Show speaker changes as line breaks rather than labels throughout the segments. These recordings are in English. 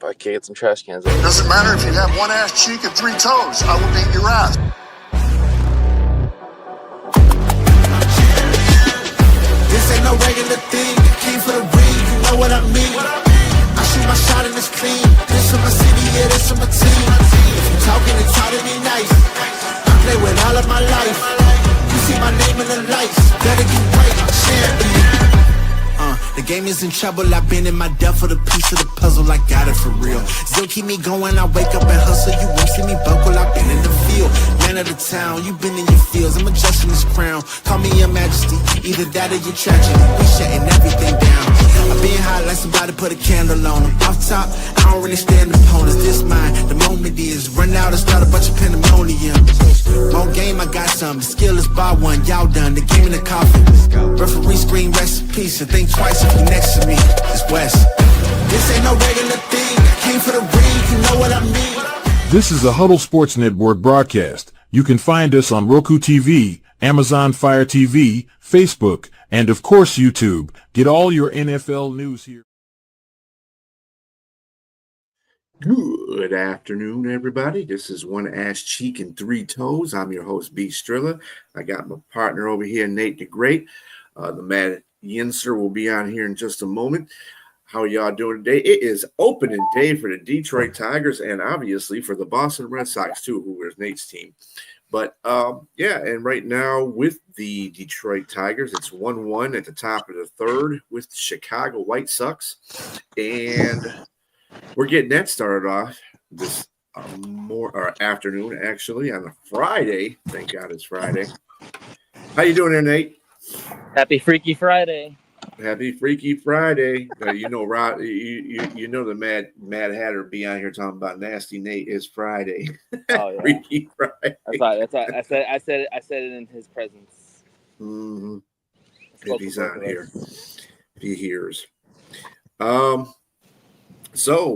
I can't get some trash cans out.
Doesn't matter if you have one ass cheek and 3 toes. I will beat your ass.
This ain't no regular thing. Came for the ring, you know what I mean. I shoot my shot and it's clean. This from my city, yeah, this from my team. If you talking, it's how to be nice. I play with all of my life. You see my name in the lights. Better get right, champion. The game is in trouble, I've been in my depth for the piece of the puzzle, I got it for real. Still keep me going, I wake up and hustle, you won't see me buckle, I've been in the field. Man of the town, you been in your fields, I'm adjusting this crown. Call me your majesty, either that or your tragedy, we shutting everything down. I've been high like somebody put a candle on them. Off top, I don't really stand opponents, this mine, the moment is run out and start a bunch of pandemonium. More game, I got some, the skill is bar one, y'all done, the game in the coffin. Referee screen, rest in peace, and think twice if you next to me, it's West. This ain't no regular thing, I came for the ring, you know what I mean.
This is a Huddle Sports Network broadcast. You can find us on Roku TV, Amazon Fire TV, Facebook, and of course YouTube. Get all your NFL news here.
Good afternoon, everybody. This is One Ass Cheek and 3 Toes. I'm your host, BSTRILLA. I got my partner over here, Nate the Great. The Mad YINZER will be on here in just a moment. How are y'all doing today? It is opening day for the Detroit Tigers and obviously for the Boston Red Sox too, who is Nate's team. But yeah, and right now with the Detroit Tigers, it's 1-1 at the top of the third with the Chicago White Sox. And we're getting that started off this afternoon, actually, on a Friday. Thank God it's Friday. How you doing there, Nate?
Happy Freaky Friday.
Happy Freaky Friday. You know, Rod, you know the Mad Hatter be on here talking about Nasty Nate is Friday.
Oh yeah.
Freaky Friday.
That's right. I said it in his presence.
Mm-hmm. If he's on here. If he hears. So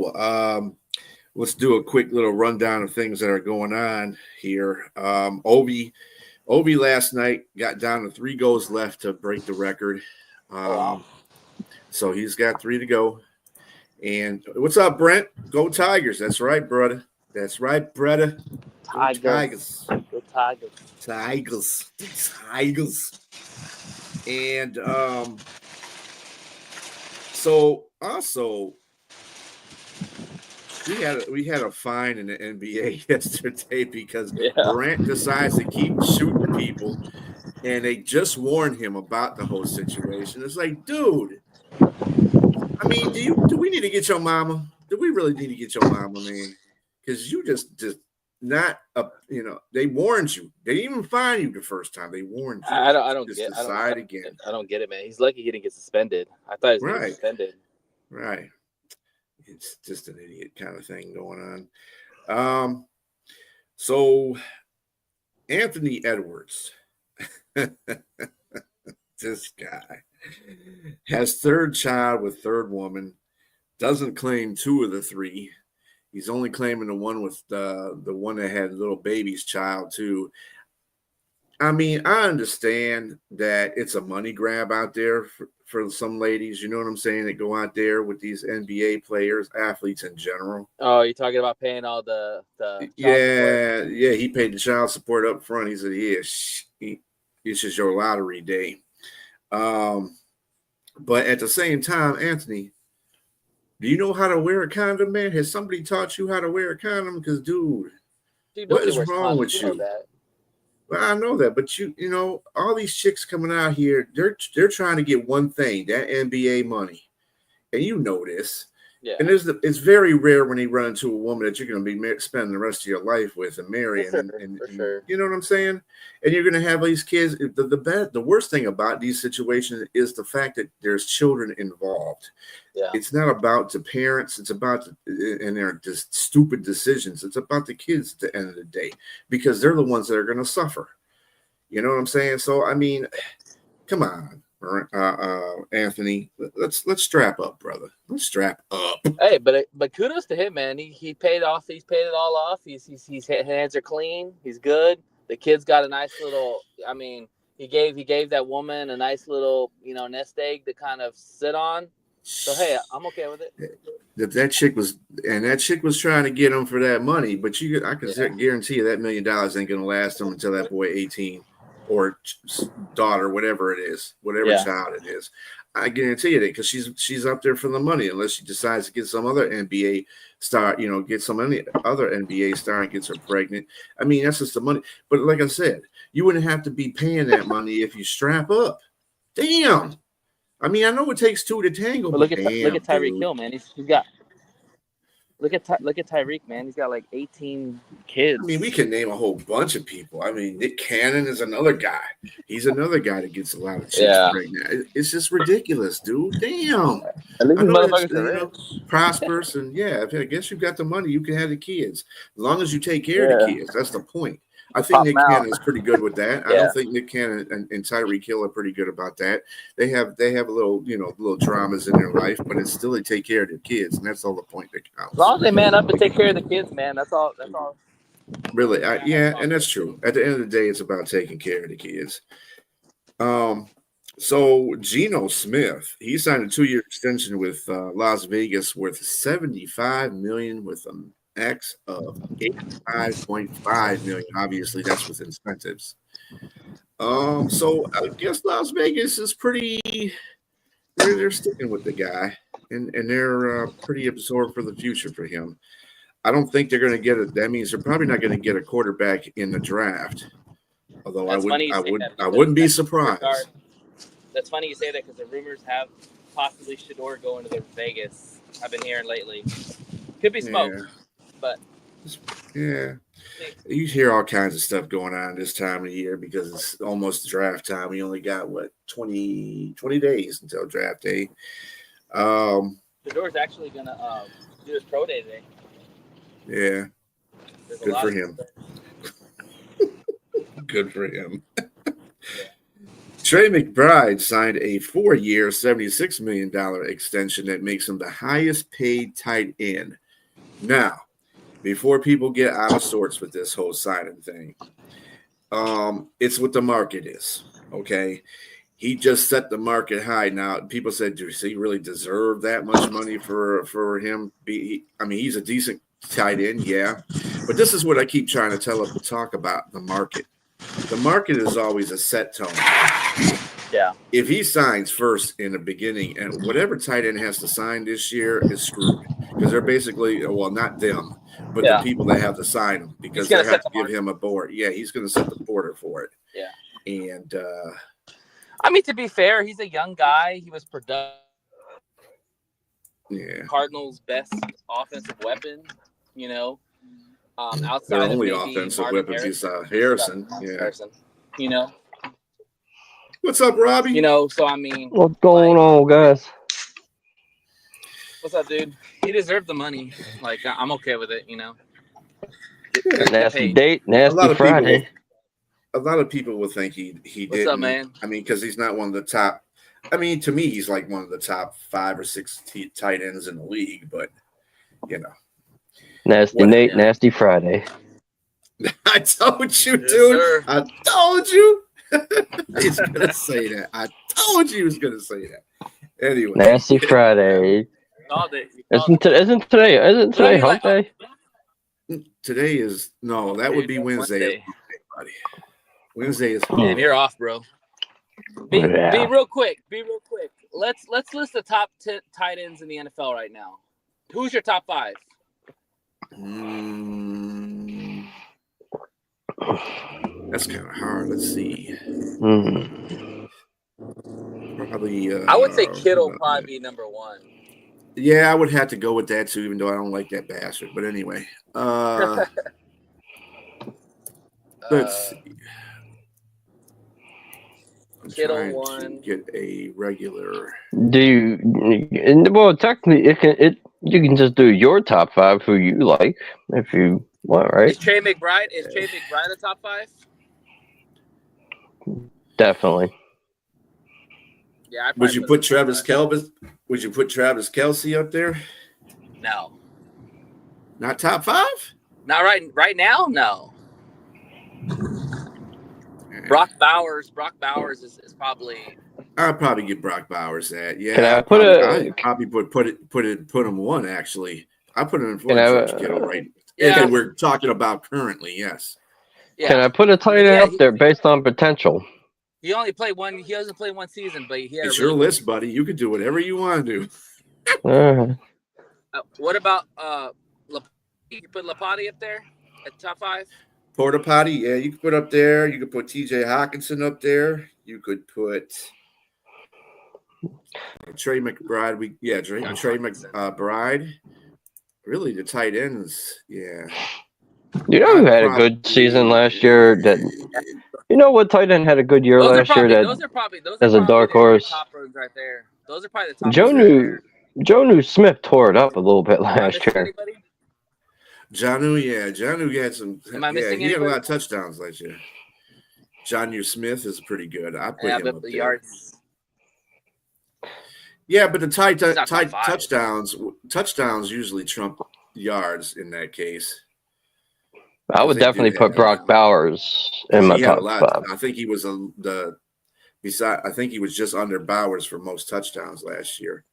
let's do a quick little rundown of things that are going on here. Ovi last night got down to 3 goals left to break the record. So he's got 3 to go. And what's up, Brent? Go Tigers. That's right, brother. That's right, brother.
Tigers. Go Tigers.
Tigers. And so also we had a fine in the NBA yesterday because Durant decides to keep shooting people, and they just warned him about the whole situation. It's like, dude, I mean, do we need to get your mama? Do we really need to get your mama, man? Because you just not they warned you. They didn't even fine you the first time. They warned you.
I don't get it, man. He's lucky he didn't get suspended. I thought he was going to get suspended.
Right. It's just an idiot kind of thing going on. So Anthony Edwards, this guy has 3rd child with 3rd woman, doesn't claim 2 of the 3. He's only claiming the one with the one that had little baby's child too. I mean, I understand that it's a money grab out there for some ladies, you know what I'm saying, that go out there with these NBA players, athletes in general.
Oh, you're talking about paying all the
yeah, he paid the child support up front. He said, it's just your lottery day. But at the same time, Anthony, do you know how to wear a condom, man? Has somebody taught you how to wear a condom? Because, dude, what is wrong with you? Well, I know that, but you know, all these chicks coming out here, they're trying to get one thing, that NBA money, and you know this. Yeah. And it's very rare when you run into a woman that you're going to be spending the rest of your life with and marrying, and you know what I'm saying. And you're going to have these kids. The worst thing about these situations is the fact that there's children involved. Yeah. It's not about the parents. It's about and their just stupid decisions. It's about the kids at the end of the day because they're the ones that are going to suffer. You know what I'm saying? So I mean, come on. Anthony, let's strap up, brother. Let's strap up.
Hey, but kudos to him, man. He paid off. He's paid it all off. His hands are clean. He's good. The kid's got a nice little. I mean, he gave that woman a nice little nest egg to kind of sit on. So hey, I'm okay with it.
that chick was trying to get him for that money, but I can guarantee you that $1 million ain't gonna last him until that boy 18 or daughter, whatever it is, whatever child it is. I guarantee you that because she's up there for the money, unless she decides to get some other NBA star, get some other NBA star and gets her pregnant. I mean, that's just the money. But like I said, you wouldn't have to be paying that money if you strap up. Damn. I mean, I know it takes two to tango.
But look at Tyreek Hill, man. He's got. Look at Tyreek, man. He's got like 18 kids.
I mean, we can name a whole bunch of people. I mean, Nick Cannon is another guy. He's another guy that gets a lot of chicks pregnant. It's just ridiculous, dude. Damn.
At least motherfuckers
prosperous, and I guess you've got the money. You can have the kids as long as you take care of the kids. That's the point. I think Nick Cannon is pretty good with that. I don't think Nick Cannon and Tyreek Hill are pretty good about that. They have a little dramas in their life, but it's still they take care of their kids, and that's all the point that counts.
As long as they man up and take care of the kids, man, that's all.
Really, and that's true. At the end of the day, it's about taking care of the kids. So Geno Smith, he signed a 2-year extension with Las Vegas worth $75 million with them. X of $85.5 million. Obviously, that's with incentives. So I guess Las Vegas is pretty. They're sticking with the guy, and they're pretty absorbed for the future for him. I don't think they're going to get it. That means they're probably not going to get a quarterback in the draft. Although I wouldn't be surprised.
That's funny you say that because the rumors have possibly Shador going to Vegas. I've been hearing lately. Could be smoke.
Yeah.
But
you hear all kinds of stuff going on this time of year because it's almost draft time. We only got 20 days until draft day.
Shador's actually gonna do his pro day today.
Yeah, good for him. Good for him. Trey McBride signed a 4-year, $76 million extension that makes him the highest paid tight end. Now, before people get out of sorts with this whole signing thing, it's what the market is, okay? He just set the market high. Now, people said, does he really deserve that much money for him? He's a decent tight end, yeah. But this is what I keep trying to talk about, the market. The market is always a set tone.
Yeah.
If he signs first in the beginning, and whatever tight end has to sign this year is screwed. Because they're basically, not them, but the people that have to sign him, because they have to give him a board. Yeah, he's going to set the border for it.
Yeah.
And
to be fair, he's a young guy. He was productive.
Yeah.
Cardinals' best offensive weapon, outside
their
of
only
maybe
offensive
Marvin
weapon is Harrison. Yeah.
Harrison.
What's up, Robbie?
What's
going on, guys?
What's up, dude? He deserved the money. I'm okay with it,
Nasty date, nasty Friday.
A lot of people will think he did.
What's up, man?
Because he's not one of the top. To me, he's like one of the top 5 or 6 tight ends in the league. But
nasty Nate, nasty Friday.
I told you, dude.
Sir.
I told you. He's gonna say that. I told you he was gonna say that. Anyway,
nasty Friday. Isn't today hump day?
Today is that would be Wednesday. Wednesday is hump.
Man, you're off, bro. Be real quick. Let's list the top 10 tight ends in the NFL right now. Who's your top 5?
That's kind of hard. Let's see. Probably.
I would say Kittle probably be number 1.
Yeah, I would have to go with that too, even though I don't like that bastard. But anyway, let's see. I'm
Kittle
trying to get a regular.
Technically, you can just do your top 5 who you like if you want, right?
Is Trey McBride a top 5?
Definitely.
Yeah.
Would you put Travis Kelce? Would you put Travis Kelce up there?
No.
Not top 5?
Not right now. No.
Yeah.
Brock Bowers is probably.
I'd probably give Brock Bowers that. Yeah,
Can I
I'd probably put him 1 actually. I put him in for George Kittle, right?
Yeah.
If we're talking about currently, yes.
Yeah. Can I put a tight end up there based on potential?
He only played one. He hasn't played one season, but he had.
It's your list, buddy. You can do whatever you want to
do.
What about you put Lapati up there at top 5?
Porta Potty, yeah, you could put up there. You could put T.J. Hawkinson up there. You could put Trey McBride. Trey McBride. Really, the tight ends, yeah.
You know who had a good season last year? You know what tight end had a good year last year?
Those are probably
as a dark horse.
Top roads right there. Those are probably the top.
Jonnu Smith tore it up a little bit last year.
Jonnu had some.
Am I missing
he had a lot of touchdowns last year. Jonnu Smith is pretty good. I put him up there.
Yards.
Yeah, but the tight touchdowns usually trump yards in that case.
I would definitely put Brock Bowers in my top 5.
I think he was I think he was just under Bowers for most touchdowns last year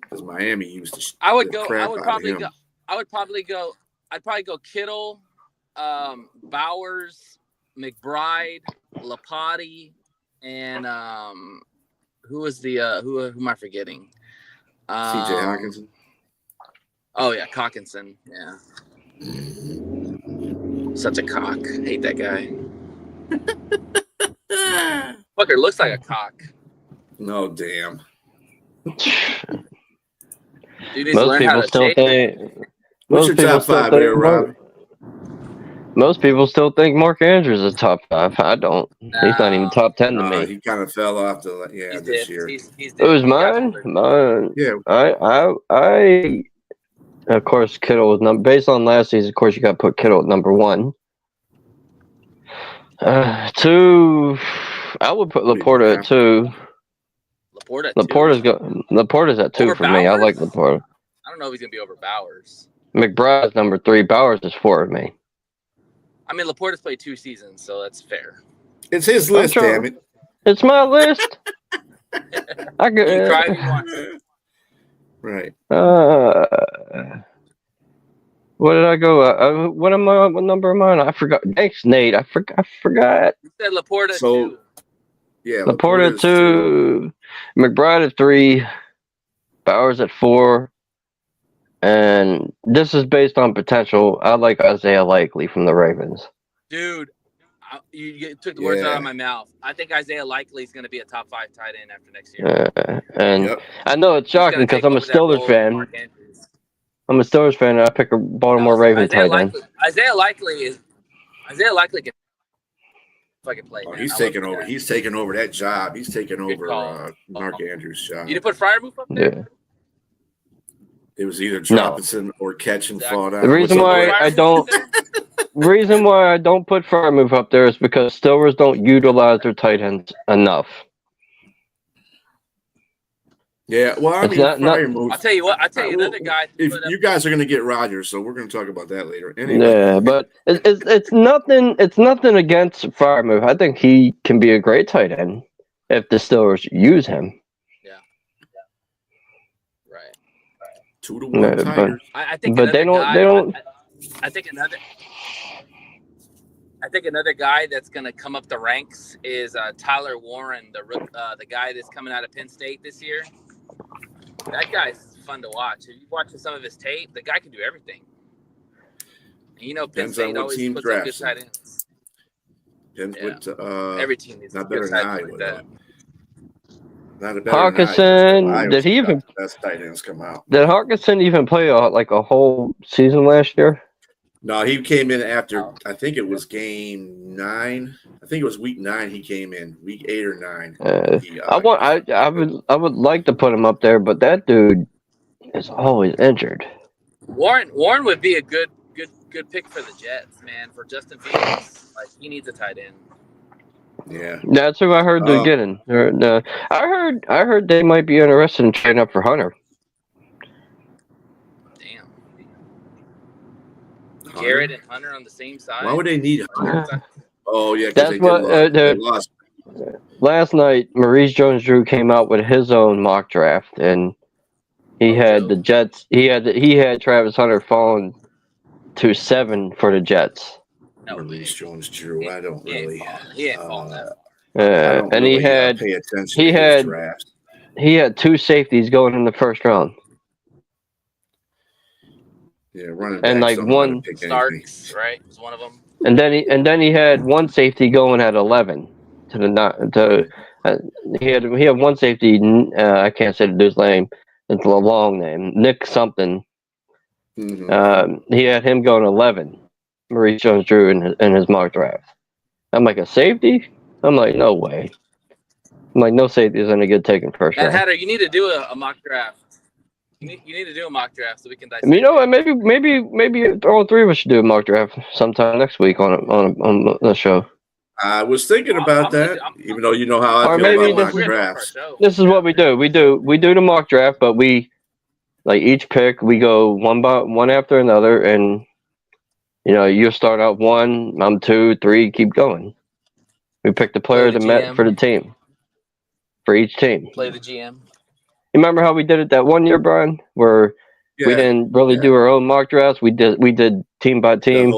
because Miami used to.
I'd probably go Kittle, Bowers, McBride, Lapati, and who was the who am I forgetting?
C.J. Hawkinson.
Oh yeah, Hawkinson. Yeah. Such a cock. Hate that guy. Fucker looks like a cock.
No, damn.
Dude, most people still think.
What's your top 5 there, Rob?
Most people still think Mark Andrews is top 5. I don't. Nah, he's not even top 10 to me.
He kind of fell off this year.
It was mine.
Yeah.
I of course, Kittle was based on last season. Of course, you got to put Kittle at number 1. 2, I would put Laporta at 2. Laporta's at 2 for me. I like Laporta.
I don't know if he's gonna be over Bowers.
McBride's number 3. Bowers is 4 of me.
I mean, Laporta's played 2 seasons, so that's fair.
It's his list, damn it.
It's my list. I could
try if you want.
Right.
What did I go? What number am I on? I forgot. Thanks, Nate. I forgot.
You said Laporta 2.
Yeah,
Laporta 2. McBride at 3. Bowers at 4. And this is based on potential. I like Isaiah Likely from the Ravens.
Dude, you took the words out of my mouth. I think Isaiah Likely is going to be a top 5 tight end after next year.
And I know it's shocking because I'm a Steelers fan. I'm a Steelers fan, and I pick a Baltimore Raven tight end.
Isaiah Likely can fucking play.
Oh, he's taking over. He's taking over that job. He's taking over Mark Andrews' job.
You didn't put Freiermuth up there?
Yeah.
It was either Robinson or catch and fall down.
The reason why I don't put Freiermuth up there is because Steelers don't utilize their tight ends enough.
Yeah, well, I mean,
Freiermuth. I'll tell you what. Another guy.
If you guys are going to get Rodgers, so we're going to talk about that later. Anyway.
Yeah, but it's nothing. It's nothing against Freiermuth. I think he can be a great tight end if the Steelers use him.
2-1 Tigers.
I think another guy that's going to come up the ranks is Tyler Warren, the guy that's coming out of Penn State this year. That guy's fun to watch. If you watch some of his tape, the guy can do everything. And you know, Penn State always puts up good tight ends. Every team needs a good tight end like that.
Hawkinson, did he even?
Best tight ends come out.
Did Hawkinson even play a whole season last year?
No, he came in after. I think it was game 9. I think it was week 9. He came in week 8 or 9. I would like to put him up there, but that dude is always injured.
Warren would be a good pick for the Jets, man. For Justin Fields, like he needs a tight end.
Yeah,
that's who I heard they're getting. I heard they might be interested in trading up for Hunter.
Damn, Garrett and Hunter on the same side.
Why would they need Hunter? Oh yeah, because
That's what
they lost.
last night. Maurice Jones-Drew came out with his own mock draft, and he had the Jets. He had Travis Hunter falling to 7 for the Jets.
Maurice Jones-Drew. I don't really.
He ain't falling that.
I don't
and
really
he had
pay attention
he
to his
had
drafts.
he had 2 safeties going in the first round.
Yeah, running
and
back.
like one
Starks, right? Was one of them.
And then he had 1 safety going at 11 to the not to. He had one safety. I can't say the dude's name. It's a long name. Nick something.
Mm-hmm.
He had him going 11. Maurice Jones-Drew in his mock draft. I'm like, a safety? I'm like, no way. I'm like, no safety is any good taking first round.
Hatter, you need to do a mock draft. You need to do a mock draft so we can dissect.
You know what? Maybe all 3 of us should do a mock draft sometime next week on the show.
I was thinking about that, even though you know how I feel about mock drafts.
This is what we do. We do the mock draft, but we like each pick. We go one after another, and you start out 1, I'm 2, 3, keep going. We pick the player that met for the team, for each team.
Play the GM.
You remember how we did it that one year, Brian, where we didn't really do our own mock drafts. We did team by team.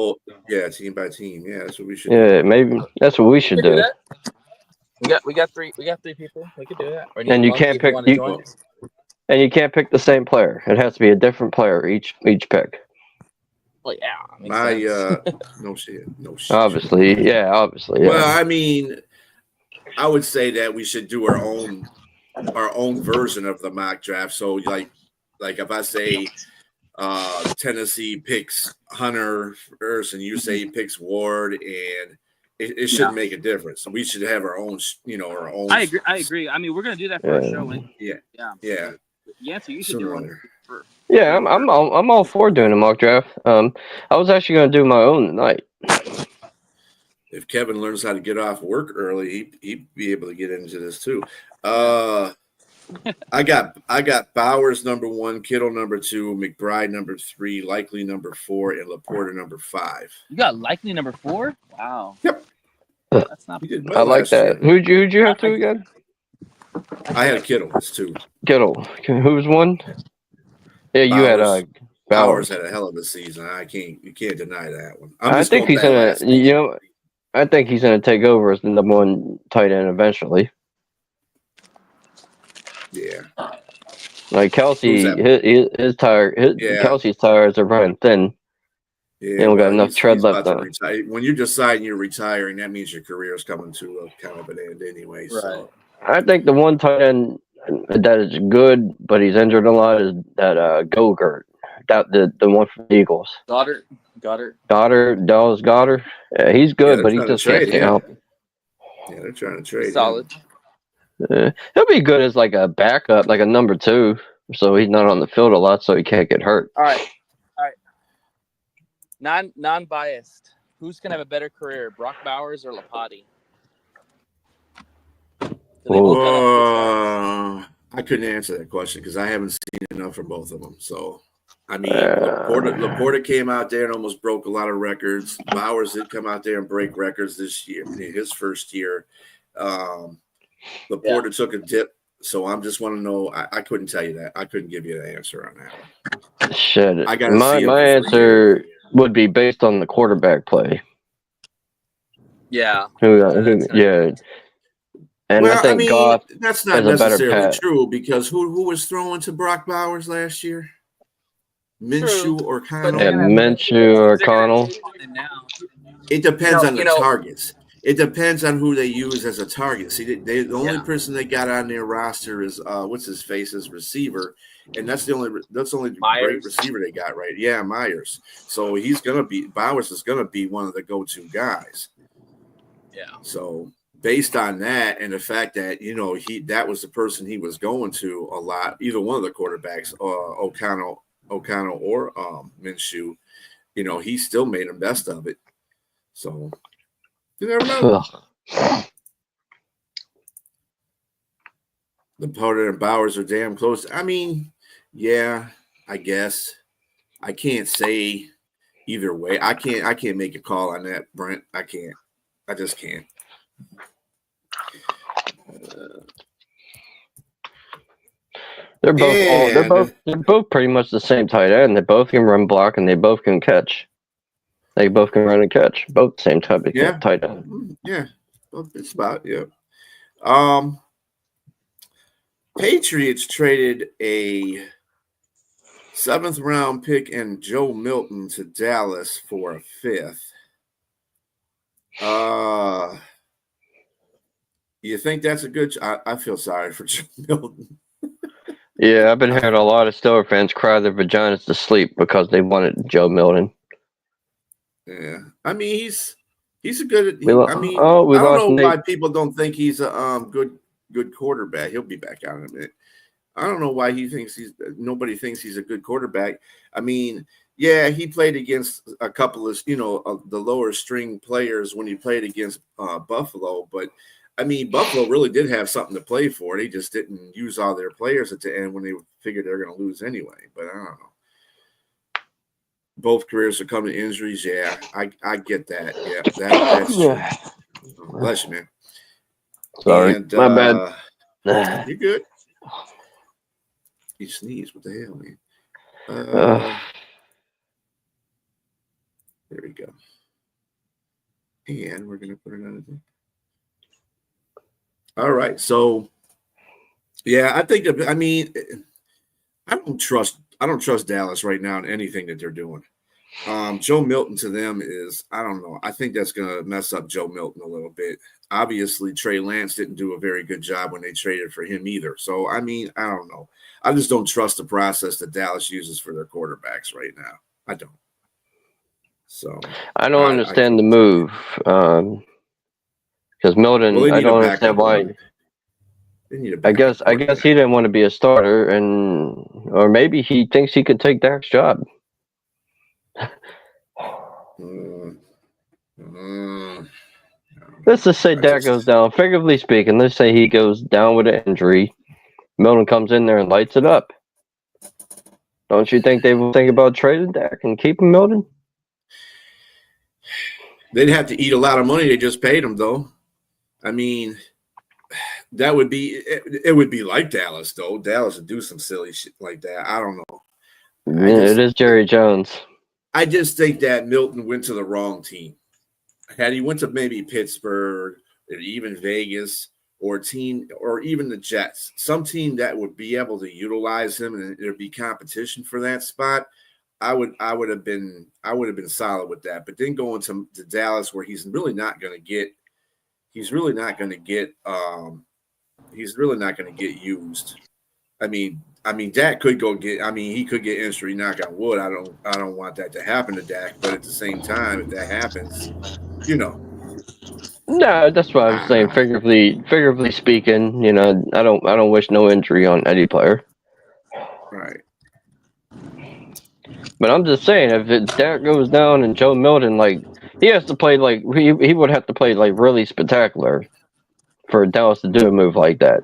Team by team. Yeah, that's what we should.
Yeah, maybe that's what we should do.
We got 3 people. We could do that.
And you can't pick and you can't pick the same player. It has to be a different player each pick.
Well, yeah.
No shit.
Obviously, yeah.
Well, I mean, I would say that we should do our own version of the mock draft. So like if I say Tennessee picks Hunter first and you say he picks Ward, and it shouldn't make a difference. We should have our own, our own.
I agree. I mean, we're gonna do that for a show.
Yeah.
Yancey, you should do one.
Yeah, I'm all for doing a mock draft. I was actually gonna do my own tonight.
If Kevin learns how to get off work early, he'd be able to get into this too. I got Bowers number 1, Kittle number 2, McBride number 3, Likely number 4, and Laporta number 5.
You got Likely number 4? Wow.
Yep.
That's not.
I like that. Who'd you have 2 again?
I had Kittle. It's 2.
Kittle. Who's 1? Yeah, you had
Bowers had a hell of a season. You can't deny that one.
I think he's gonna. I think he's gonna take over as the number 1 tight end eventually.
Yeah.
Like Kelsey, his Kelsey's tires are running thin.
Yeah,
they don't got enough tread left on.
When you're deciding you're retiring, that means your career is coming to a kind of an end anyway. Right. So.
I think the one tight end that is good, but he's injured a lot, is that Gogurt. That the one from the Eagles.
Goddard.
Dallas Goddard. Yeah, he's good, but he just can't stay out.
Yeah, they're trying to trade.
Solid.
He'll be good as like a backup, like a number 2, so he's not on the field a lot, so he can't get hurt.
All right. Non-biased. Who's gonna have a better career, Brock Bowers or Lapati?
I couldn't answer that question because I haven't seen enough for both of them. So, I mean, Laporta came out there and almost broke a lot of records. Bowers did come out there and break records this year, his first year. Laporta took a dip, so I just want to know. I couldn't tell you that. I couldn't give you the answer on that one.
Shit. My answer would be based on the quarterback play.
Yeah.
Yeah. And I think Goff
that's not necessarily true because who was throwing to Brock Bowers last year? Minshew or Connell?
Yeah, Minshew or Connell.
It depends on the targets. It depends on who they use as a target. See, the only person they got on their roster is what's his face's receiver, and that's the only great receiver they got, right? Yeah, Myers. So Bowers is gonna be one of the go-to guys.
Yeah.
So based on that and the fact that that was the person he was going to a lot, either one of the quarterbacks, O'Connell or Minshew, he still made him best of it. So you never know. Laporta and Bowers are damn close. I mean, yeah, I guess I can't say either way. I can't make a call on that, Brent. I can't. I just can't.
They're both pretty much the same tight end. They both can run block and they both can catch. They both can run and catch. Both same type of tight end.
Yeah, it's about Patriots traded a 7th round pick and Joe Milton to Dallas for a 5th. You think that's a good? I feel sorry for Joe Milton.
Yeah, I've been hearing a lot of Steelers fans cry their vaginas to sleep because they wanted Joe Milton.
Yeah, I mean he's a good. I don't know why people don't think he's a good quarterback. He'll be back out in a minute. I don't know why nobody thinks he's a good quarterback. I mean, yeah, he played against a couple of the lower string players when he played against Buffalo, but I mean Buffalo really did have something to play for. They just didn't use all their players at the end when they figured they were going to lose anyway. But I don't know. Both careers are coming to injuries. Yeah, I get that. Yeah, that's true. Bless you, man.
Sorry, my bad.
You're good. You sneeze. What the hell, man? There we go. And we're gonna put another thing. All right. So, yeah, I think. I mean, I don't trust Dallas right now in anything that they're doing. Joe Milton to them is, I don't know. I think that's going to mess up Joe Milton a little bit. Obviously, Trey Lance didn't do a very good job when they traded for him either. So, I mean, I don't know. I just don't trust the process that Dallas uses for their quarterbacks right now. I don't. So
I don't understand the move because Milton. I don't understand why. I guess he didn't want to be a starter, or maybe he thinks he could take Dak's job. Let's just say Dak goes down. Figuratively speaking, let's say he goes down with an injury. Milton comes in there and lights it up. Don't you think they will think about trading Dak and keeping Milton?
They'd have to eat a lot of money. They just paid him, though. I mean, that would be it. Would be like Dallas, though. Dallas would do some silly shit like that. I don't know.
It is Jerry Jones.
I just think that Milton went to the wrong team. Had he went to maybe Pittsburgh or even Vegas or even the Jets, some team that would be able to utilize him and there'd be competition for that spot, I would have been solid with that. But then going to Dallas where he's really not going to get used. I mean, Dak could go get. I mean, he could get injury. Knock on wood. I don't want that to happen to Dak. But at the same time, if that happens,
No, that's what I'm saying. Figuratively speaking, I don't wish no injury on any player.
Right.
But I'm just saying, if Dak goes down and Joe Milton, he has to play he would have to play really spectacular for Dallas to do a move like that.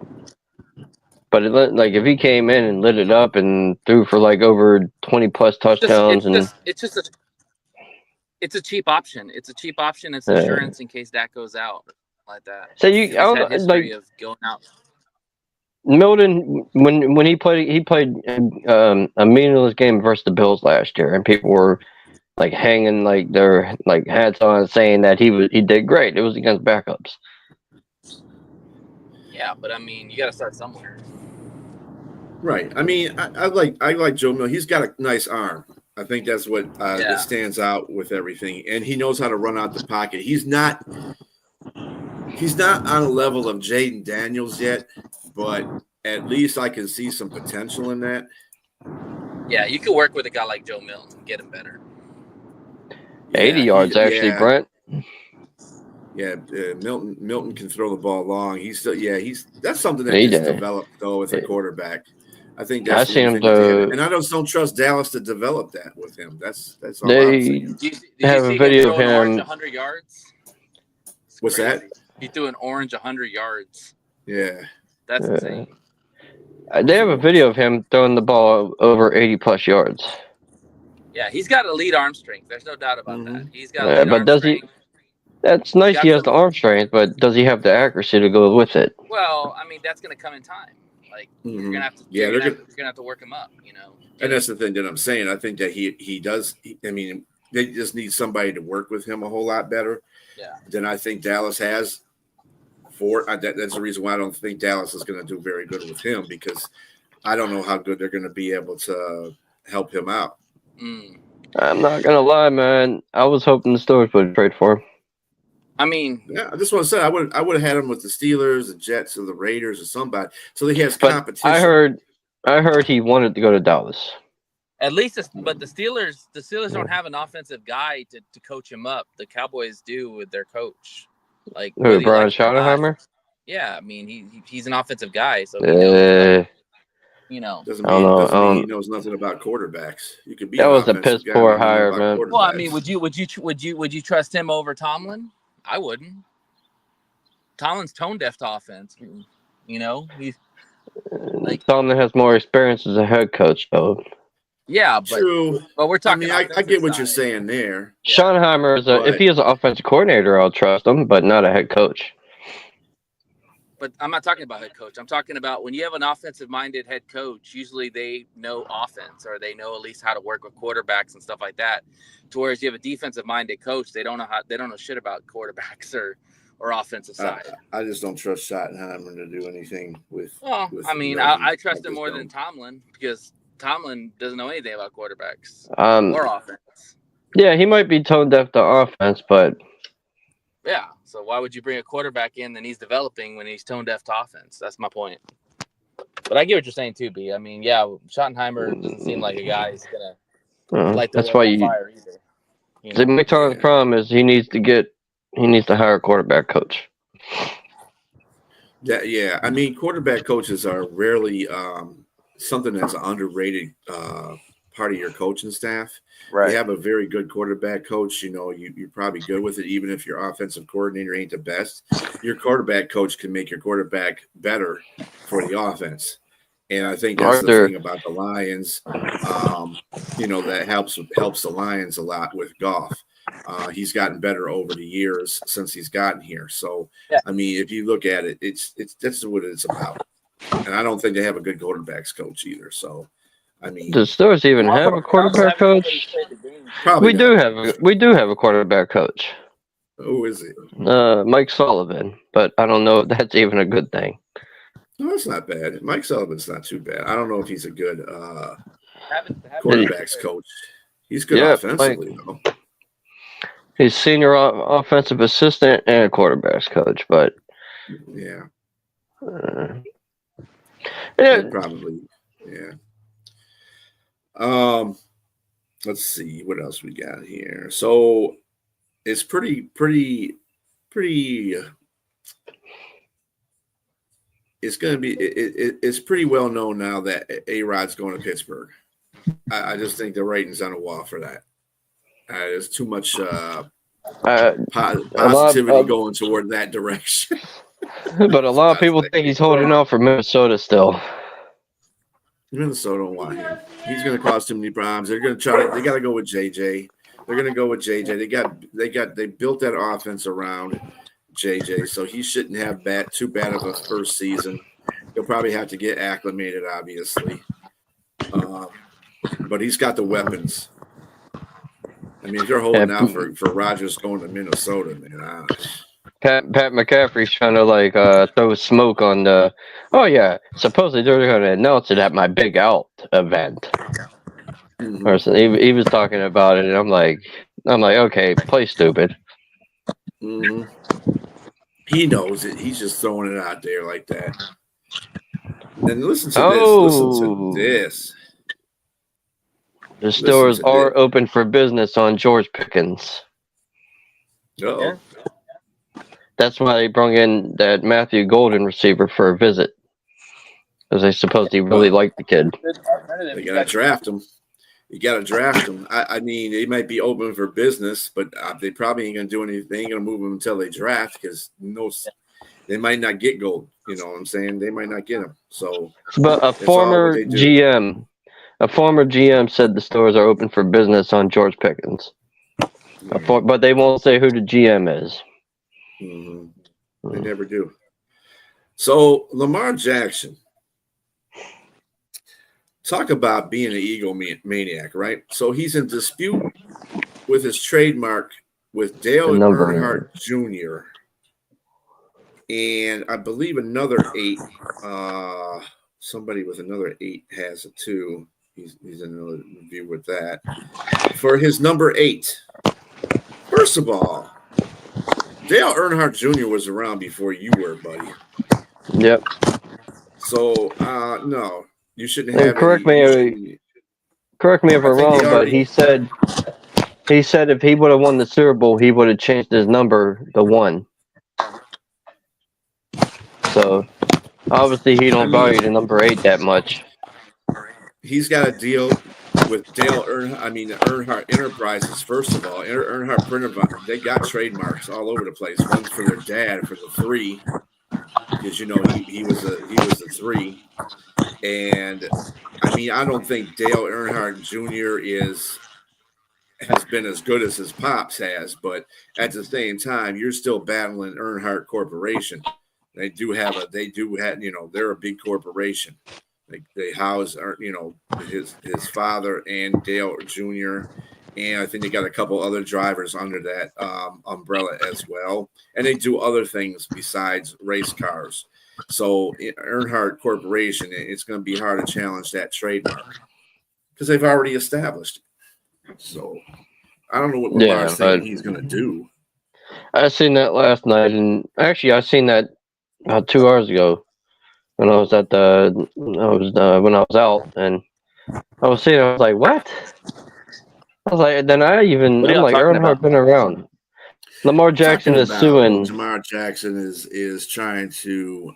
But if he came in and lit it up and threw for over 20+ touchdowns,
it's a cheap option. It's a cheap option. It's insurance in case Dak goes out like that.
So
he's had history of going out.
Milton, when he played a meaningless game versus the Bills last year, and people were hanging their hats on, saying that he did great. It was against backups.
Yeah, but I mean, you got to start somewhere.
Right. I mean, I like Joe Milton. He's got a nice arm. I think that's what that stands out with everything, and he knows how to run out the pocket. He's not on a level of Jaden Daniels yet, but at least I can see some potential in that.
Yeah, you could work with a guy like Joe Milton and get him better.
80 yards, actually, Brent.
Yeah, Milton can throw the ball long. That's something that needs to develop though with a quarterback. I think that's and I just don't trust Dallas to develop that with him. That's all I'm saying.
Did you have a video of him 100 yards?
What's that?
He threw an orange 100 yards.
Yeah,
that's insane.
They have a video of him throwing the ball over 80+ yards.
Yeah, he's got elite arm strength. There's no doubt about that. He's got elite arm strength.
That's nice. He has the arm strength, but does he have the accuracy to go with it?
Well, I mean, that's going to come in time. Like you're gonna have to, you're gonna have to work him up, you know.
And that's the thing that I'm saying. I think that he does. I mean, they just need somebody to work with him a whole lot better.
Yeah.
Than I think Dallas has. That's the reason why I don't think Dallas is going to do very good with him, because I don't know how good they're going to be able to help him out.
I'm not gonna lie, man. I was hoping the Steelers would trade for him.
I mean,
yeah, I just want to say I would have had him with the Steelers, the Jets, or the Raiders, or somebody, so he has competition.
I heard he wanted to go to Dallas.
At least, but the Steelers don't have an offensive guy to coach him up. The Cowboys do with their coach, like
who, Brian Schottenheimer.
Yeah, I mean he's an offensive guy, so you know.
Doesn't mean he knows nothing about quarterbacks. You could be
that was a piss poor hire, man.
Well, I mean, would you trust him over Tomlin? I wouldn't. Tomlin's tone deaf to offense. You know, he's like
Tomlin has more experience as a head coach, though.
Yeah, but
true.
But we're talking.
I mean, I get what you're saying there.
Schottenheimer is if he is an offensive coordinator, I'll trust him, but not a head coach.
But I'm not talking about head coach. I'm talking about when you have an offensive-minded head coach, usually they know offense, or they know at least how to work with quarterbacks and stuff like that. To whereas you have a defensive-minded coach, they don't know shit about quarterbacks or offensive side.
I just don't trust Schottenheimer to do anything with.
Well, I mean, I trust him more than Tomlin, because Tomlin doesn't know anything about quarterbacks or offense.
Yeah, he might be tone deaf to offense, but
yeah. So why would you bring a quarterback in that he's developing when he's tone deaf to offense? That's my point. But I get what you're saying too, B. I mean, yeah, Schottenheimer doesn't seem like a guy who's gonna light the world on fire either. You know?
The McTarland's problem is he needs to hire a quarterback coach.
Yeah, I mean, quarterback coaches are rarely something that's an underrated part of your coaching staff.
Right.
You have a very good quarterback coach. You know, you're probably good with it, even if your offensive coordinator ain't the best. Your quarterback coach can make your quarterback better for the offense. And I think that's the thing about the Lions. You know, that helps the Lions a lot with Goff. He's gotten better over the years since he's gotten here. So, yeah. I mean, if you look at it, it's that's what it's about. And I don't think they have a good quarterbacks coach either. So, I mean,
does Steelers even have a quarterback coach?
Probably
we do have a quarterback coach.
Who is it?
Mike Sullivan, but I don't know if that's even a good thing.
No, that's not bad. Mike Sullivan's not too bad. I don't know if he's a good quarterbacks coach. He's good offensively, though.
He's senior offensive assistant and quarterbacks coach, but
yeah, probably, yeah. Let's see what else we got here. So it's pretty. It's going to be. It's pretty well known now that A-Rod's going to Pittsburgh. I just think the writing's on the wall for that. There's too much positivity going toward that direction.
But a lot of people think he's holding out for Minnesota still.
Minnesota don't want him. He's going to cause too many problems. They're going to try. They got to go with JJ. They're going to go with JJ. They built that offense around JJ, so he shouldn't have too bad of a first season. He'll probably have to get acclimated, obviously, but he's got the weapons. I mean, if they're holding out for Rodgers going to Minnesota, man.
Pat McCaffrey's trying to throw smoke on the. Oh yeah, supposedly they're going to announce it at my Big Out event.
Mm-hmm.
Or so he was talking about it, and I'm like, okay, play stupid.
Mm-hmm. He knows it. He's just throwing it out there like that. And listen to this.
The Steelers are open for business on George Pickens.
Uh-oh.
That's why they brought in that Matthew Golden receiver for a visit. Because they supposedly really like the kid.
They got to draft him. You got to draft him. I mean, they might be open for business, but they probably ain't going to do anything. They ain't going to move him until they draft, because they might not get Gold. You know what I'm saying? They might not get him. So,
but a former GM said the Steelers are open for business on George Pickens. But they won't say who the GM is.
They never do. So Lamar Jackson, talk about being an egomaniac, right? So he's in dispute with his trademark with Dale Earnhardt Jr. And I believe another 8. Somebody with another 8 has it too. He's in another review with that for his number 8. First of all, Dale Earnhardt Jr. was around before you were, buddy.
Yep.
So no, you shouldn't have.
Correct me if I'm wrong, but he said if he would have won the Super Bowl, he would have changed his number to 1. So obviously he don't value the number 8 that much.
He's got a deal with Dale Earnhardt Enterprises. First of all, Earnhardt Printer, they got trademarks all over the place. One's for their dad for the 3, because he was the 3. And I don't think Dale Earnhardt Jr. has been as good as his pops has, but at the same time, you're still battling Earnhardt Corporation. They do have they're a big corporation. They house his father and Dale Jr. And I think they got a couple other drivers under that umbrella as well. And they do other things besides race cars. So Earnhardt Corporation, it's going to be hard to challenge that trademark because they've already established it. So I don't know what Lamar's saying he's going to do.
I seen that last night, and actually I seen that about 2 hours ago when I was when I was out, and I was seeing. I was like, "What?" I was like, then I'm like, Earnhardt been around. Lamar Jackson is suing.
Lamar Jackson is trying to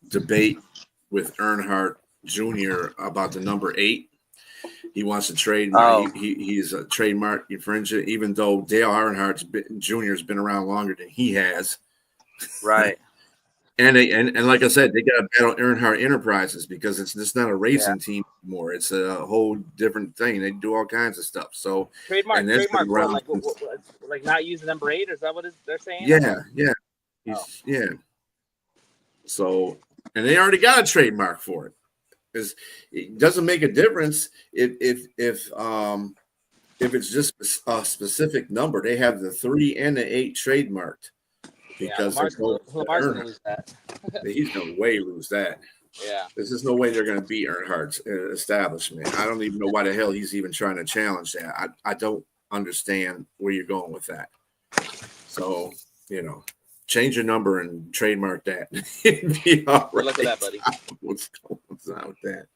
debate with Earnhardt Jr. about the number 8. He wants to trademark. He's a trademark infringer, even though Dale Earnhardt Jr. has been around longer than he has.
Right.
And like I said, they got to battle Earnhardt Enterprises because it's just not a racing team anymore. It's a whole different thing. They do all kinds of stuff. So
trademark like not using number 8. Is that what they're saying?
Yeah. Yeah. So, and they already got a trademark for it. Because it doesn't make a difference if it's just a specific number. They have the 3 and the 8 trademarked. Because
Lamar's going to lose that.
He's going to lose that.
Yeah.
There's just no way they're going to beat Earnhardt's establishment. I don't even know why the hell he's even trying to challenge that. I don't understand where you're going with that. So, change your number and trademark that. It'd be all right.
Look at that, buddy.
What's going on with that?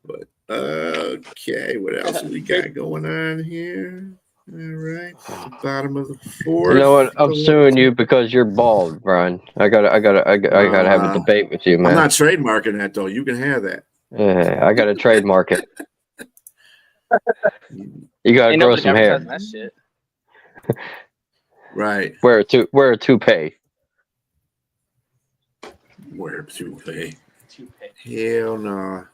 But, okay, what else we got going on here? All right, at the bottom of the 4th.
You know what? I'm suing you because you're bald, Brian. I gotta have a debate with you, man.
I'm not trademarking that though. You can have that.
Yeah, I gotta trademark it. You gotta grow some hair.
That shit.
Right.
Wear a toupee.
Wear a toupee. Hell no.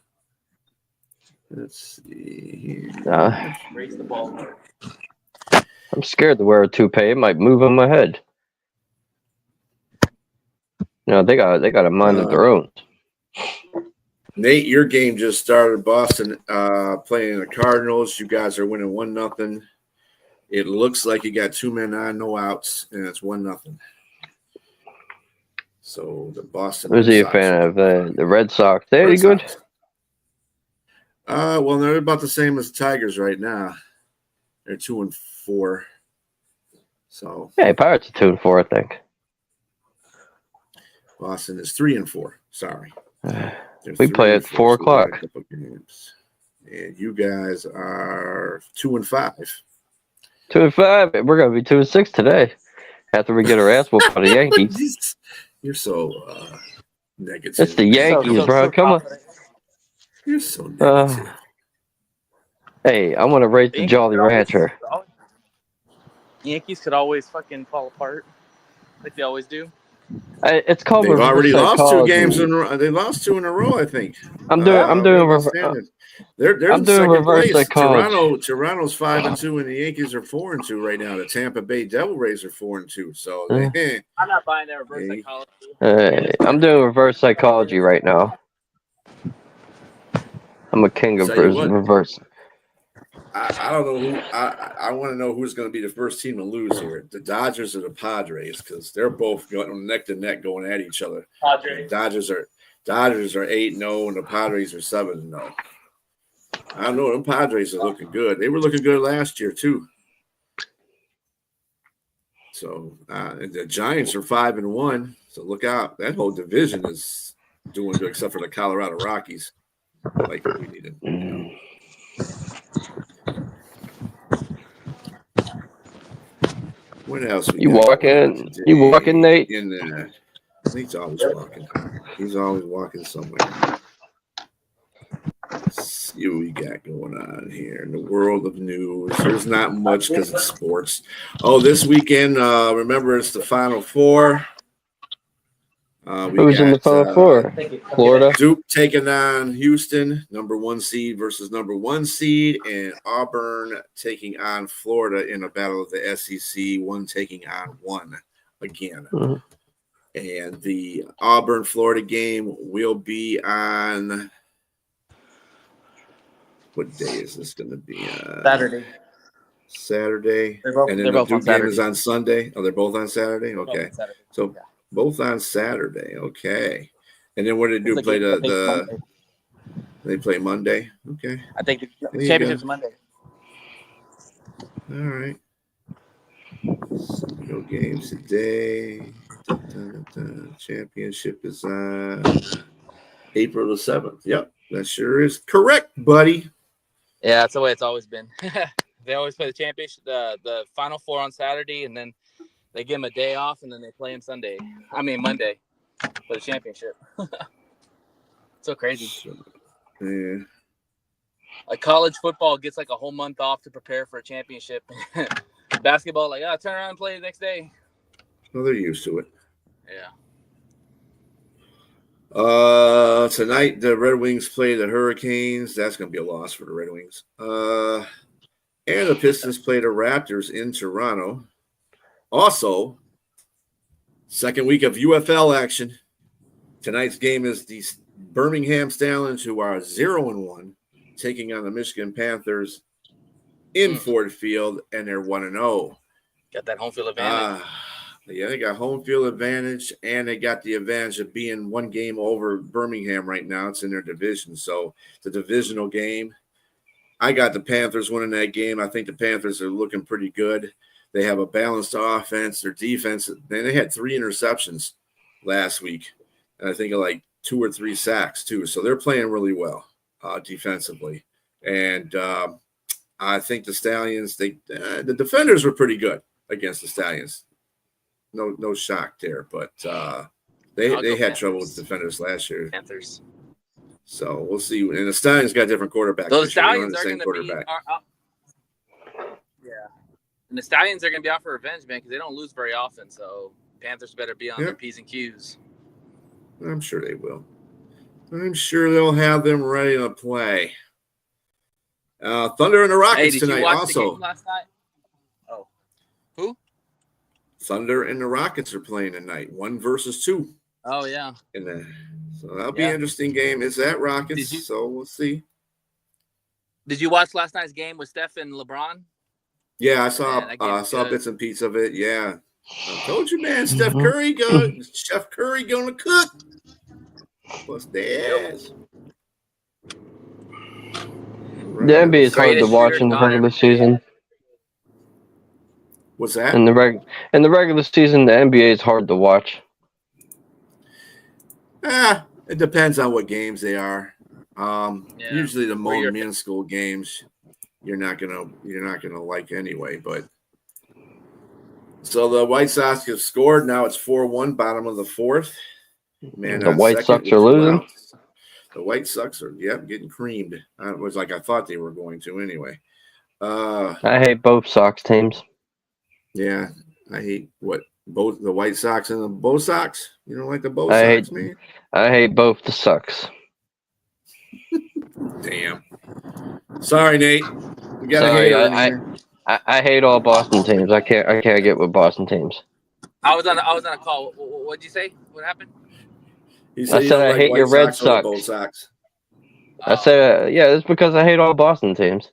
Let's see here.
Raise the ball.
I'm scared to wear a toupee. It might move on my head. They got a mind of their own.
Nate, your game just started. Boston playing the Cardinals. You guys are winning 1-0. It looks like you got 2 men on, no outs, and it's 1-0. So the Boston.
Who's he a fan of? The Red Sox. They any good?
Well, they're about the same as the Tigers right now. They're 2-4. So
yeah, Pirates are 2-4, I think.
Boston is 3-4. Sorry,
we play at 4 o'clock.
And you guys are 2-5.
2-5. We're gonna be 2-6 today. After we get our ass whooped by the Yankees.
You're so negative.
It's the Yankees, bro. Come on.
You're so negative.
Hey, I want to rate the Jolly Rancher.
Yankees could always fucking fall apart, like they always do.
It's called.
They've already lost two
psychology.
games in a row. They lost two in a row, I think.
I'm doing
They're
I'm
in
doing
second
reverse
place.
psychology.
Toronto's 5-2, and the Yankees are 4-2 right now. The Tampa Bay Devil Rays are 4-2. So
I'm not buying that reverse psychology.
I'm doing reverse psychology right now. I'm a king of reverse.
I don't know who. I want to know who's going to be the first team to lose here: the Dodgers or the Padres, because they're both going neck to neck, going at each other.
Padres.
Dodgers are 8-0, and the Padres are 7-0. I don't know. Them Padres are looking good. They were looking good last year too. So the Giants are 5-1. So look out. That whole division is doing good, except for the Colorado Rockies. Like we needed. What else?
You walking, Nate?
Nate's always walking. He's always walking somewhere. Let's see what we got going on here in the world of news. There's not much because it's sports. Oh, this weekend, remember it's the Final Four.
Who's in the Final Four? Florida.
Duke taking on Houston, number 1 seed versus number 1 seed, and Auburn taking on Florida in a battle of the SEC, one taking on one again.
Mm-hmm.
And the Auburn-Florida game will be on what day is this going to be? Saturday. And then the Duke game is on Sunday. Oh, they're both on Saturday? Okay. So both on Saturday. Okay. And then what did they do? Play they play Monday? Okay.
I think the championship's Monday.
All right. No games today. Championship is on April the 7th. Yep, that sure is correct, buddy.
Yeah, that's the way it's always been. They always play the championship, the Final Four on Saturday, and then they give them a day off, and then they play them Monday for the championship. So crazy.
Yeah.
Like college football gets like a whole month off to prepare for a championship. Basketball, turn around and play the next day.
Well, they're used to it.
Yeah.
Tonight the Red Wings play the Hurricanes. That's going to be a loss for the Red Wings. And the Pistons play the Raptors in Toronto. Also, second week of UFL action. Tonight's game is the Birmingham Stallions, who are 0-1, taking on the Michigan Panthers in Ford Field, and they're 1-0.
Got that home field advantage.
Yeah, they got home field advantage, and they got the advantage of being one game over Birmingham right now. It's in their division, so the divisional game. I got the Panthers winning that game. I think the Panthers are looking pretty good. They have a balanced offense. Their defense, man, they had 3 interceptions last week, and I think like 2 or 3 sacks too. So they're playing really well defensively, and I think the Stallions. The defenders were pretty good against the Stallions. No shock there, but they had trouble with defenders last year.
Panthers.
So we'll see. And the Stallions got different quarterbacks.
So the Stallions are going to be. Yeah, and the Stallions are going to be out for revenge, man, because they don't lose very often. So Panthers better be on their P's and Q's.
I'm sure they will. I'm sure they'll have them ready to play. Thunder and the Rockets tonight. Also,
the game last night? Oh, who?
Thunder and the Rockets are playing tonight, 1 versus 2.
Oh yeah.
So that'll be an interesting game. It's at Rockets, so we'll see.
Did you watch last night's game with Steph and LeBron?
Yeah, I saw bits and pieces of it. Yeah, I told you, man. Chef Curry gonna cook. Bust their ass.
The NBA is hard to watch in the regular season.
What's that?
In the regular season, the NBA is hard to watch.
It depends on what games they are. Usually the more minuscule games, you're not gonna like anyway. But so the White Sox have scored. Now it's 4-1, bottom of the 4th. Man,
the White Sox are losing.
The White Sox are getting creamed. It was like I thought they were going to anyway. I
hate both Sox teams.
Yeah, I hate what Both the White Sox and the Bo Sox. You don't like the Bo
I
Sox, man?
I hate both the Sox.
Damn. Sorry, Nate. We got a
Sorry,
hater in here.
I hate all Boston teams. I can't get with Boston teams.
I was on a call. What'd you say? What happened?
He said you
said
don't
I
like
hate
White
your Red
Sox or the
Sox.
Bo Sox.
I said yeah, it's because I hate all Boston teams.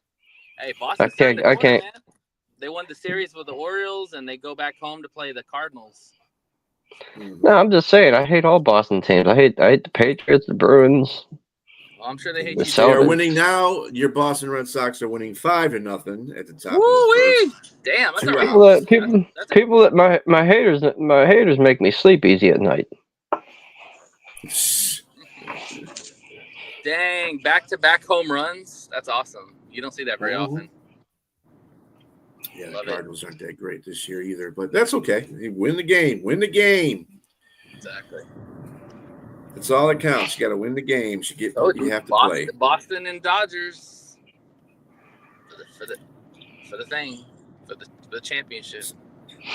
Hey, Boston.
I can't.
Man. They won the series with the Orioles, and they go back home to play the Cardinals.
No, I'm just saying I hate all Boston teams. I hate the Patriots, the Bruins.
Well, I'm sure they hate
The
you.
They are
Celtics.
winning now. Your Boston Red Sox are winning 5-0 at the top.
Woo-wee! Damn, that's all right.
People that my haters make me sleep easy at night.
Dang, back-to-back home runs. That's awesome. You don't see that very often.
Yeah, the Cardinals aren't that great this year either, but that's okay. You win the game. Win the game.
Exactly.
That's all that counts. You got to win the games. You have to play.
Boston and Dodgers for the championship.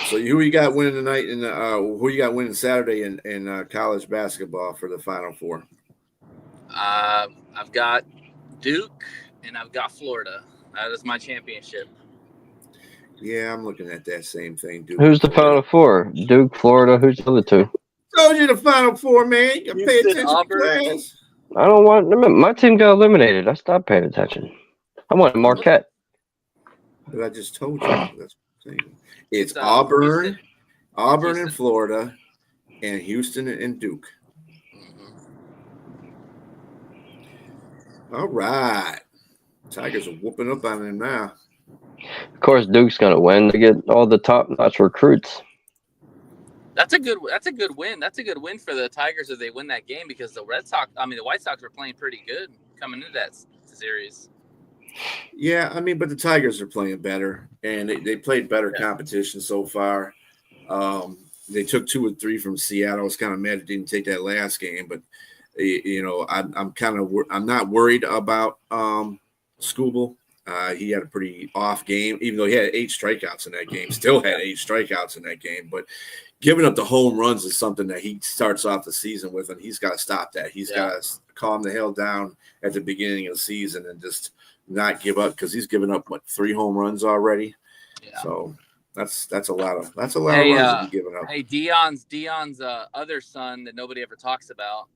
So who you got winning tonight? And who you got winning Saturday in college basketball for the Final Four?
I've got Duke and I've got Florida. That is my championship.
Yeah, I'm looking at that same thing. Duke.
Who's the Final Four? Duke, Florida. Who's the other two?
Told you the Final Four, man. You pay attention to class.
I don't want my team got eliminated. I stopped paying attention. I want Marquette.
But I just told you. That's what I'm saying. It's Auburn, Houston. And Florida, and Houston and Duke. All right. Tigers are whooping up on them now.
Of course, Duke's gonna win. They get all the top-notch recruits.
That's a good win. That's a good win for the Tigers if they win that game because the White Sox were playing pretty good coming into that series.
Yeah, but the Tigers are playing better, and they played better competition so far. They took 2 or 3 from Seattle. I was kind of mad they didn't take that last game, but I'm not worried about Skubal. He had a pretty off game, even though he had 8 strikeouts in that game. Still had 8 strikeouts in that game, but giving up the home runs is something that he starts off the season with, and he's got to stop that. He's got to calm the hell down at the beginning of the season and just not give up because he's given up 3 home runs already. Yeah. So that's a lot of runs to be given up.
Hey, Dion's other son that nobody ever talks about.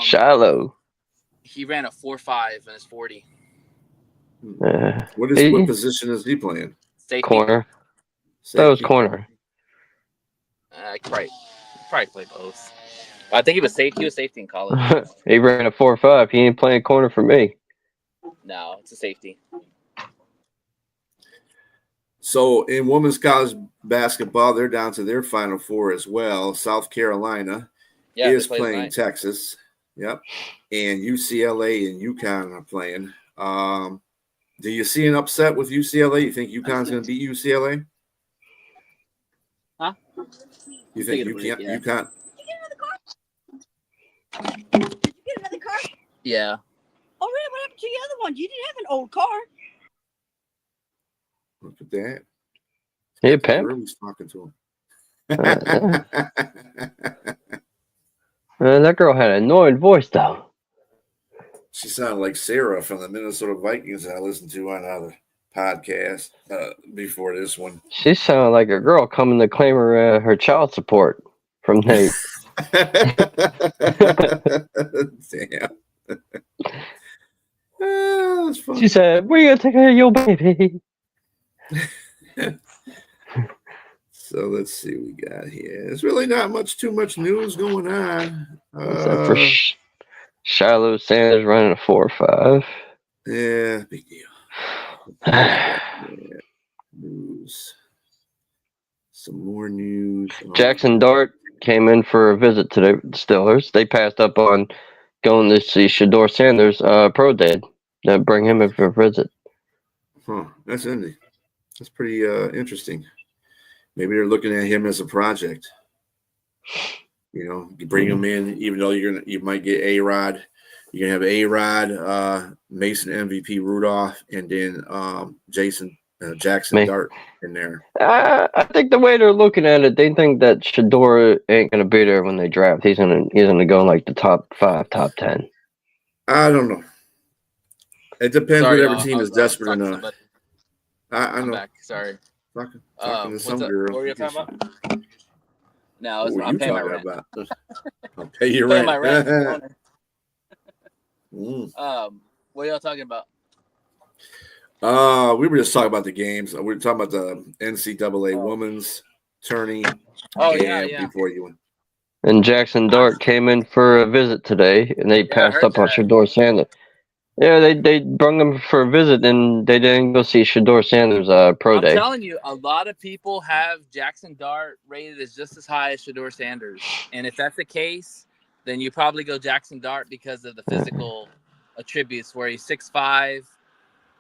Shiloh.
He ran a 4.5 in his 40.
What position is he playing?
Safety.
Corner. Safety. That was corner.
Probably play both. I think he was safety. He was safety in college.
He ran a 4.5. He ain't playing corner for me.
No, it's a safety.
So in women's college basketball, they're down to their Final Four as well. South Carolina is playing Texas. Yep. And UCLA and UConn are playing. Do you see an upset with UCLA? You think UConn's going to beat UCLA?
Huh?
You think UConn?
Did you get another car?
Yeah.
Oh, really? What happened to the other one? You didn't have an old car.
Look at that.
Hey, pimp.
Really talking to him.
That girl had an annoying voice, though.
She sounded like Sarah from the Minnesota Vikings that I listened to on another podcast before this one.
She sounded like a girl coming to claim her child support from Nate.
Damn. That's funny.
She said, "We're gonna take care of your baby."
So let's see what we got here. There's really not too much news going on.
Except for Shiloh Sanders running a 4.5.
Yeah, big deal. Yeah. News. Some more news.
Jackson Dart came in for a visit to the Steelers. They passed up on going to see Shador Sanders pro day. That bring him in for a visit.
Huh. That's interesting. That's pretty interesting. Maybe they're looking at him as a project. You bring him in, even though you might get A-Rod. You're gonna have A-Rod, Mason MVP Rudolph, and then Jason Jackson Dart in there.
I think the way they're looking at it, they think that Shedeur ain't gonna be there when they draft. He's gonna go in like the top 5, top 10.
I don't know. It depends.
Sorry,
whatever team is desperate enough. I know.
Back. Sorry.
Talking to some girl.
What were you talking about? No,
I'm
paying my rent.
About? I'll pay your rent.
My rent. What are y'all talking about?
We were just talking about the games. We were talking about the NCAA women's tourney.
Oh yeah.
Before you went.
And Jackson Dart came in for a visit today, and they passed up on Shedeur Sanders. Yeah, they brung him for a visit, and they didn't go see Shedeur Sanders' pro day.
I'm telling you, a lot of people have Jackson Dart rated as just as high as Shedeur Sanders, and if that's the case, then you probably go Jackson Dart because of the physical attributes, where he's 6'5",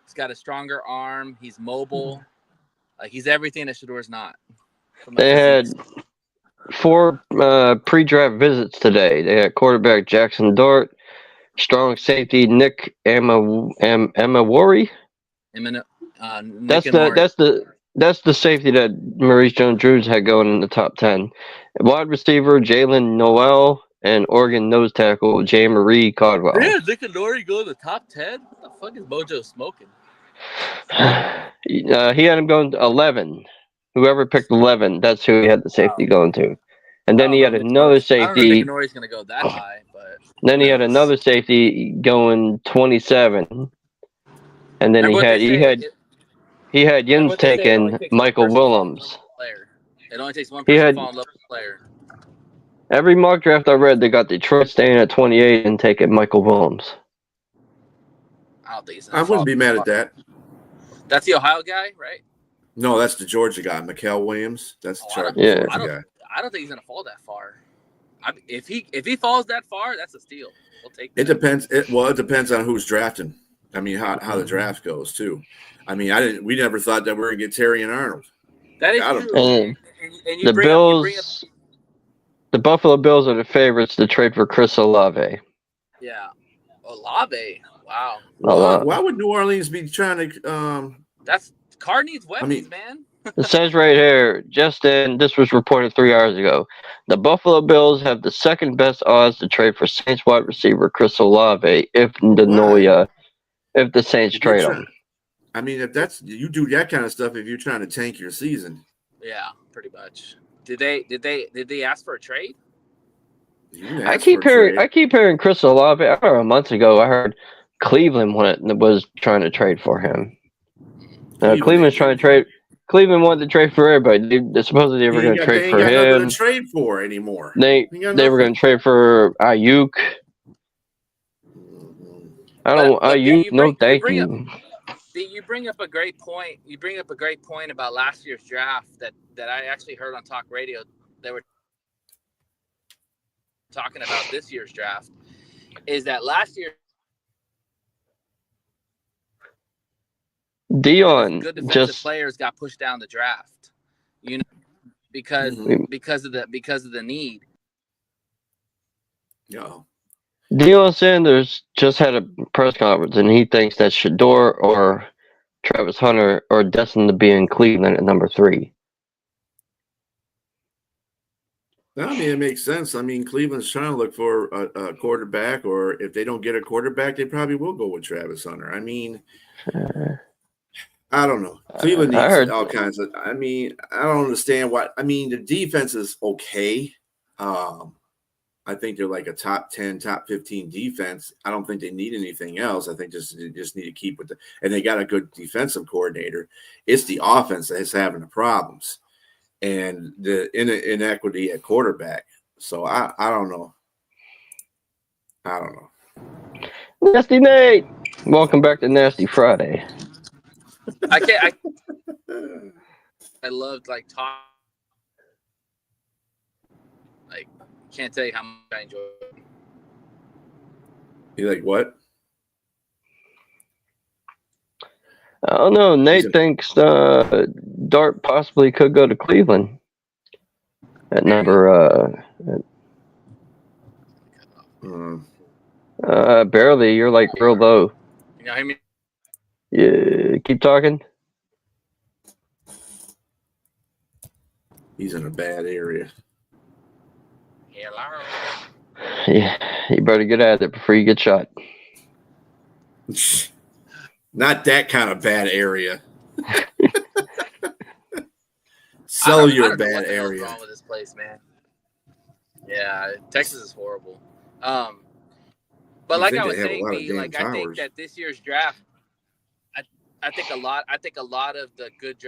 he's got a stronger arm, he's mobile, like he's everything that Shedeur's not.
They had 4 pre-draft visits today. They had quarterback Jackson Dart, strong safety Nick Amawori. That's the safety that Maurice Jones-Drews had going in the top 10. Wide receiver Jalen Noel and Oregon nose tackle J. Marie Caldwell.
Yeah, Nick and Nori go to the top 10. What the fuck is Mojo smoking?
He had him going to 11. Whoever picked 11, that's who he had the safety going to. And then he had another safety.
I don't know if Nori's going to go that high, but
then he had another safety going 27. And then he had Yins taking Michael Willems.
It only takes one person to fall in love with a player.
Every mock draft I read, they got Detroit staying at 28 and taking Michael Willems.
I wouldn't be mad at that.
That's the Ohio guy, right?
No, that's the Georgia guy, Mikael Williams. That's the Georgia guy.
I don't think he's gonna fall that far. If he falls that far, that's a steal. We'll take that.
It depends. It depends on who's drafting. I mean, how the draft goes too. I mean, we never thought that we were gonna get Terry and Arnold.
That is true.
And the Bills, the Buffalo Bills are the favorites to trade for Chris Olave.
Yeah, Olave. Wow.
Why would New Orleans be trying to?
That's Carr needs weapons, man.
It says right here, this was reported 3 hours ago. The Buffalo Bills have the second best odds to trade for Saints wide receiver Chris Olave if the Saints trade him.
I mean, if you do that kind of stuff, if you're trying to tank your season.
Yeah, pretty much. Did they ask for a trade?
I keep hearing Chris Olave. I remember months ago I heard Cleveland was trying to trade for him. Cleveland's trying to trade. Cleveland wanted to trade for everybody. They supposedly they were going to trade for him.
They ain't got nothing to trade for anymore.
They were going to trade for Ayuk. Ayuk. No, thank you.
You bring up a great point. You bring up a great point about last year's draft that I actually heard on talk radio. They were talking about this year's draft. Is that last year?
Dion
good defensive players got pushed down the draft, because of the need.
Yeah.
Deion Sanders just had a press conference, and he thinks that Shedeur or Travis Hunter are destined to be in Cleveland at number 3.
I mean, it makes sense. I mean, Cleveland's trying to look for a quarterback, or if they don't get a quarterback, they probably will go with Travis Hunter. I mean, I don't know. Cleveland needs all kinds of. I mean, I don't understand why. I mean, the defense is okay. I think they're like a top 10, top 15 defense. I don't think they need anything else. I think they just need to keep with and they got a good defensive coordinator. It's the offense that's having the problems and the inequity at quarterback. So I don't know.
Nasty Nate, welcome back to Nasty Friday.
I loved talk. Can't tell you how much I enjoy it.
You like what?
I don't know. Nate thinks Dart possibly could go to Cleveland at number. Barely. You're real low.
You know what I mean?
Yeah. Keep talking.
He's in a bad area.
Hello.
Yeah, you better get at it before you get shot.
Not that kind of bad area. Cellular bad area.
What's wrong with this place, man? Yeah, Texas is horrible. But like I was saying, B, like I think that this year's draft, I think a lot of the good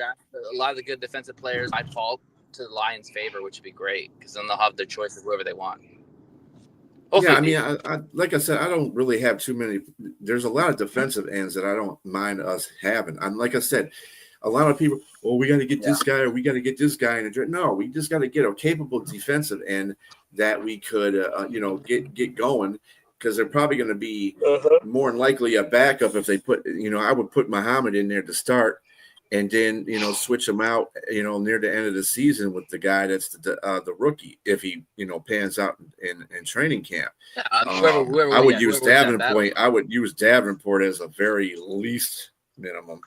defensive players might fall to the Lions' favor, which would be great because then they'll have their choice of whoever they want. Hopefully,
yeah, I mean, I like I said, I don't really have too many. There's a lot of defensive ends that I don't mind us having. I'm like I said, a lot of people, we got to get this guy or we got to get this guy in a draft. No, we just got to get a capable defensive end that we could, get going. Because they're probably going to be more than likely a backup if they put, I would put Muhammad in there to start and then, switch him out, near the end of the season with the guy that's the rookie if he, pans out in training camp.
Yeah,
I would use Davenport. I would use Davenport as a very least minimum.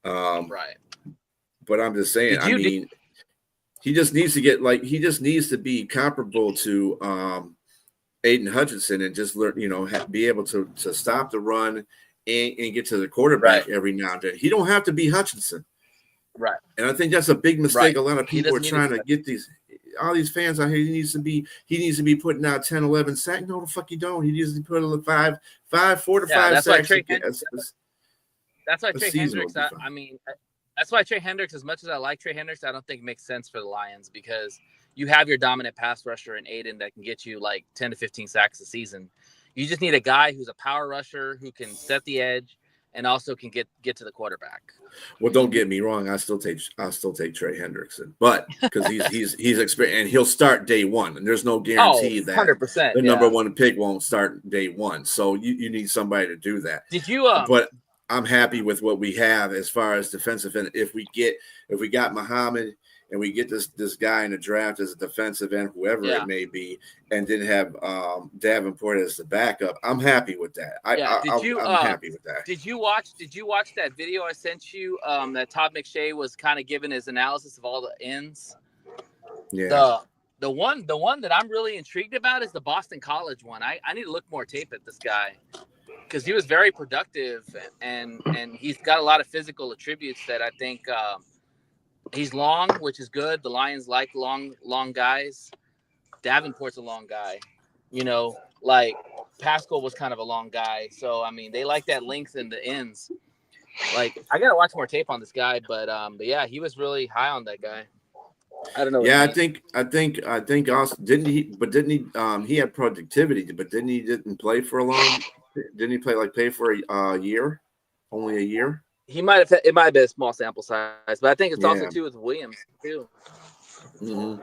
Right.
But I'm just saying, he just needs to be comparable to Aiden Hutchinson and just learn, be able to stop the run and get to the quarterback every now and then. He don't have to be Hutchinson.
Right.
And I think that's a big mistake. A lot of people are trying to get all these fans out here. He needs to be putting out 10, 11 sacks. No, the fuck you don't. He needs to put in 4 to 5 sacks.
That's why Trey Hendricks, that's why Trey Hendricks, as much as I like Trey Hendricks, I don't think makes sense for the Lions because you have your dominant pass rusher in Aiden that can get you like 10 to 15 sacks a season. You just need a guy who's a power rusher who can set the edge and also can get to the quarterback.
Well, don't get me wrong. I'll still take Trey Hendrickson, but because he's experienced and he'll start day one, and there's no guarantee that
100%,
the number one pick won't start day one. So you need somebody to do that.
Did you?
But I'm happy with what we have as far as defensive end. If we got Muhammad and we get this guy in the draft as a defensive end, whoever it may be, and then have Davenport as the backup, I'm happy with that. I'm happy with that.
Did you watch that video I sent you that Todd McShay was kind of giving his analysis of all the ends?
Yeah.
The one that I'm really intrigued about is the Boston College one. I need to look more tape at this guy because he was very productive and he's got a lot of physical attributes that I think he's long, which is good. The Lions like long guys. Davenport's a long guy. Like Pascal was kind of a long guy. So, I mean, they like that length in the ends. Like, I got to watch more tape on this guy. But yeah, he was really high on that guy. I don't know.
Yeah, I think also didn't he he had productivity, but didn't play for a long. Didn't he play for a year? Only a year?
It might have been a small sample size, but I think it's also too with Williams too.
Mm-hmm.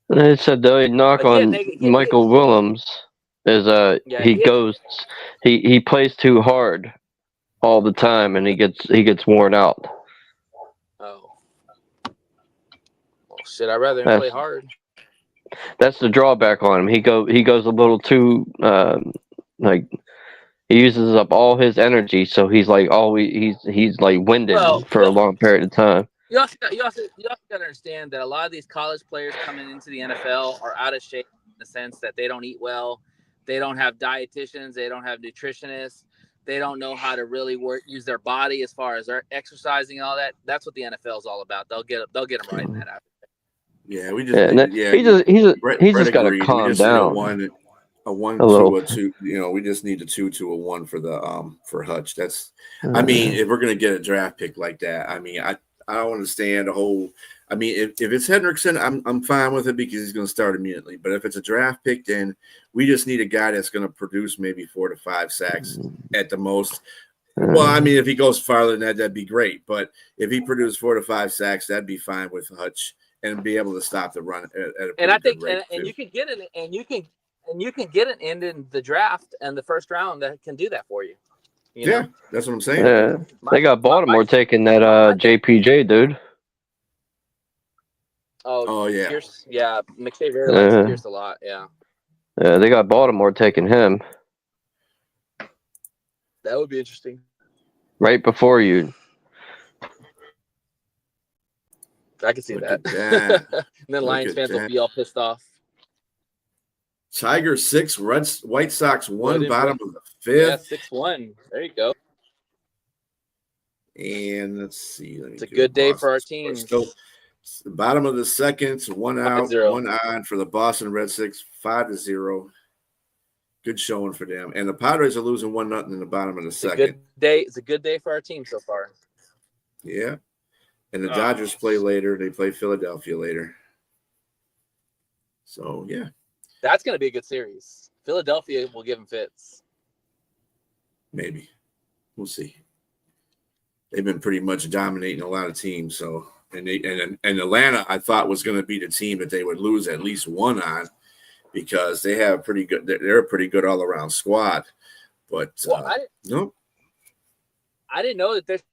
And they said the only knock on Michael Williams is he plays too hard all the time and he gets worn out.
Oh. Well, shit, I'd rather him play hard.
That's the drawback on him. He goes a little too he uses up all his energy, so he's like he's like winded for a long period of time.
You also got to understand that a lot of these college players coming into the NFL are out of shape in the sense that they don't eat well, they don't have dietitians, they don't have nutritionists, they don't know how to really use their body as far as their exercising and all that. That's what the NFL is all about. They'll get them right in that out.
Yeah, we just
he's just got to calm down.
A 1 to a 2, we just need a 2 to a 1 for the for Hutch. That's I mean, if we're gonna get a draft pick like that, I mean, I don't understand the whole. I mean, if it's Hendrickson, I'm fine with it because he's gonna start immediately. But if it's a draft pick, then we just need a guy that's gonna produce maybe 4 to 5 sacks at the most. Well, I mean, if he goes farther than that, that'd be great. But if he produced 4 to 5 sacks, that'd be fine with Hutch and be able to stop the run at a
and I think
rate
and you can get it and you can get an end in the draft and the first round that can do that for you. You know?
That's what I'm saying.
Yeah, they got Baltimore taking that JPJ dude.
Oh yeah, Pierce, yeah. McShay really likes Pierce a lot. Yeah.
Yeah, they got Baltimore taking him.
That would be interesting.
Right before you.
I can see
Look
that.
at that.
And then Lions fans will be all pissed off.
Tigers 6, White Sox 1, bottom of the
Yeah,
5th.
6-1. There you go.
And let's see.
It's a good day for our teams.
Still, the bottom of the second, 1 out,
5-0.
1 on for the Boston Red Sox, 5-0. Good showing for them. And the Padres are losing 1-0 in the bottom of the second.
Good day. It's a good day for our team so far.
Yeah. And the Dodgers play later. They play Philadelphia later. So, yeah.
That's going to be a good series. Philadelphia will give them fits.
Maybe. We'll see. They've been pretty much dominating a lot of teams. So, and Atlanta, I thought, was going to be the team that they would lose at least 1 on because they have pretty good. They're a pretty good all around squad. But no,
I didn't know that there's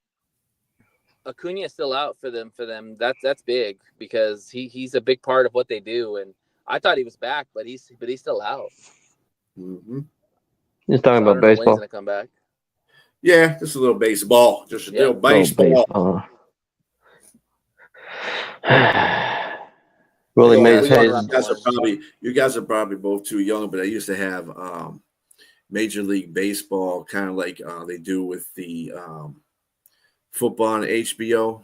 Acuna is still out for them. That's big because he's a big part of what they do. And I thought he was back, but he's still out.
Mm-hmm.
He's talking about baseball.
When he's gonna come back.
Yeah, just a little baseball. Just a little baseball.
Willie Mays
you guys are probably both too young, but I used to have Major League Baseball, kind of like they do with the football on HBO.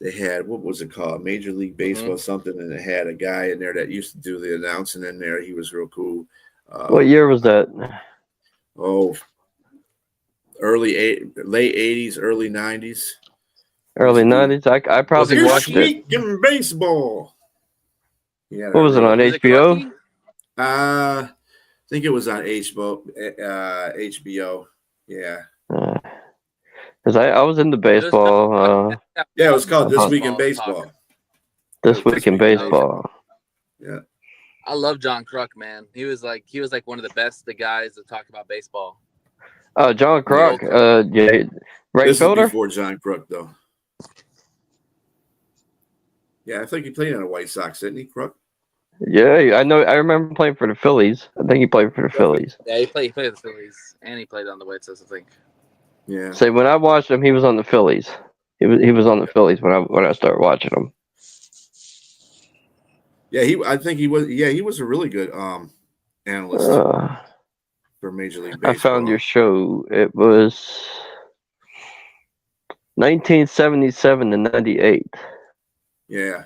They had, what was it called? Major League Baseball something, and it had a guy in there that used to do the announcing in there. He was real cool.
What year was that?
Oh, late 80s, early 90s.
Early 90s? I probably watched it.
In baseball. Yeah,
what was it on HBO?
I think it was on HBO. Yeah.
Because I was into baseball.
Yeah, it was called This Week in Baseball.
This Week in Baseball.
Yeah.
I love John Kruk, man. He was like one of the best guys to talk about baseball.
Oh, John Kruk. Yeah, right fielder.
Before John Kruk, though. Yeah, I think he played on the White Sox, didn't he, Kruk?
Yeah, I know. I remember him playing for the Phillies. I think he played for the Phillies.
Yeah, he played the Phillies, and he played on the White Sox, I think.
Yeah.
So when I watched him, he was on the Phillies. He was on the Phillies when I started watching him.
Yeah, I think he was. Yeah, he was a really good analyst for Major League Baseball.
I found your show. It was 1977 to 98.
Yeah.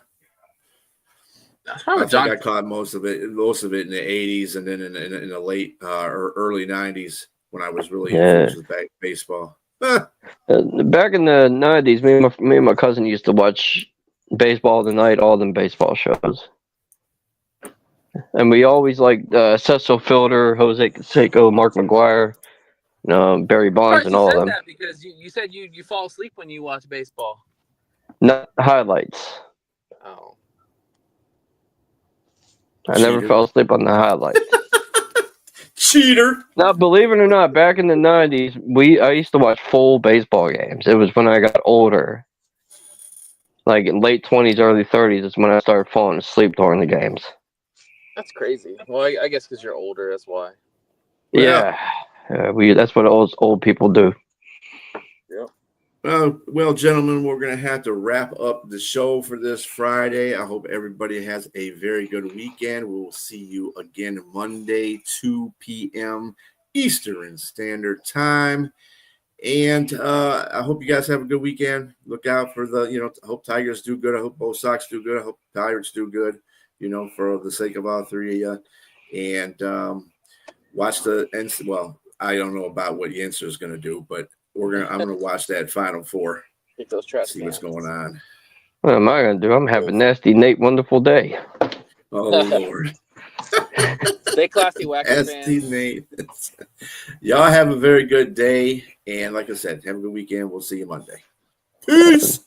I think I caught most of it in the 80s, and then in the late or early 90s when I was really infused with baseball.
Back in the 90s, me and my cousin used to watch Baseball Tonight, all them baseball shows. And we always liked Cecil Fielder, Jose Canseco, Mark McGuire, Barry Bonds, and all of them.
That because you said you fall asleep when you watch baseball.
Not highlights.
Oh.
I never fell asleep on the highlights.
Cheater.
Now, believe it or not, back in the 90s, I used to watch full baseball games. It was when I got older. Like in late 20s, early 30s is when I started falling asleep during the games.
That's crazy. Well, I guess because you're older, that's why.
Yeah. That's what old people do.
Yeah.
Well, gentlemen, we're going to have to wrap up the show for this Friday. I hope everybody has a very good weekend. We'll see you again Monday, 2 p.m. Eastern Standard Time. And I hope you guys have a good weekend. Look out for I hope Tigers do good. I hope both Sox do good. I hope Pirates do good, for the sake of all three of you. And watch I don't know about what YINZER is going to do, but I'm going to watch that Final Four. See what's going on.
What am I going to do? I'm having nasty Nate wonderful day.
Oh, Lord.
Stay classy, Wacker
Nasty Nate. Y'all have a very good day. And like I said, have a good weekend. We'll see you Monday. Peace.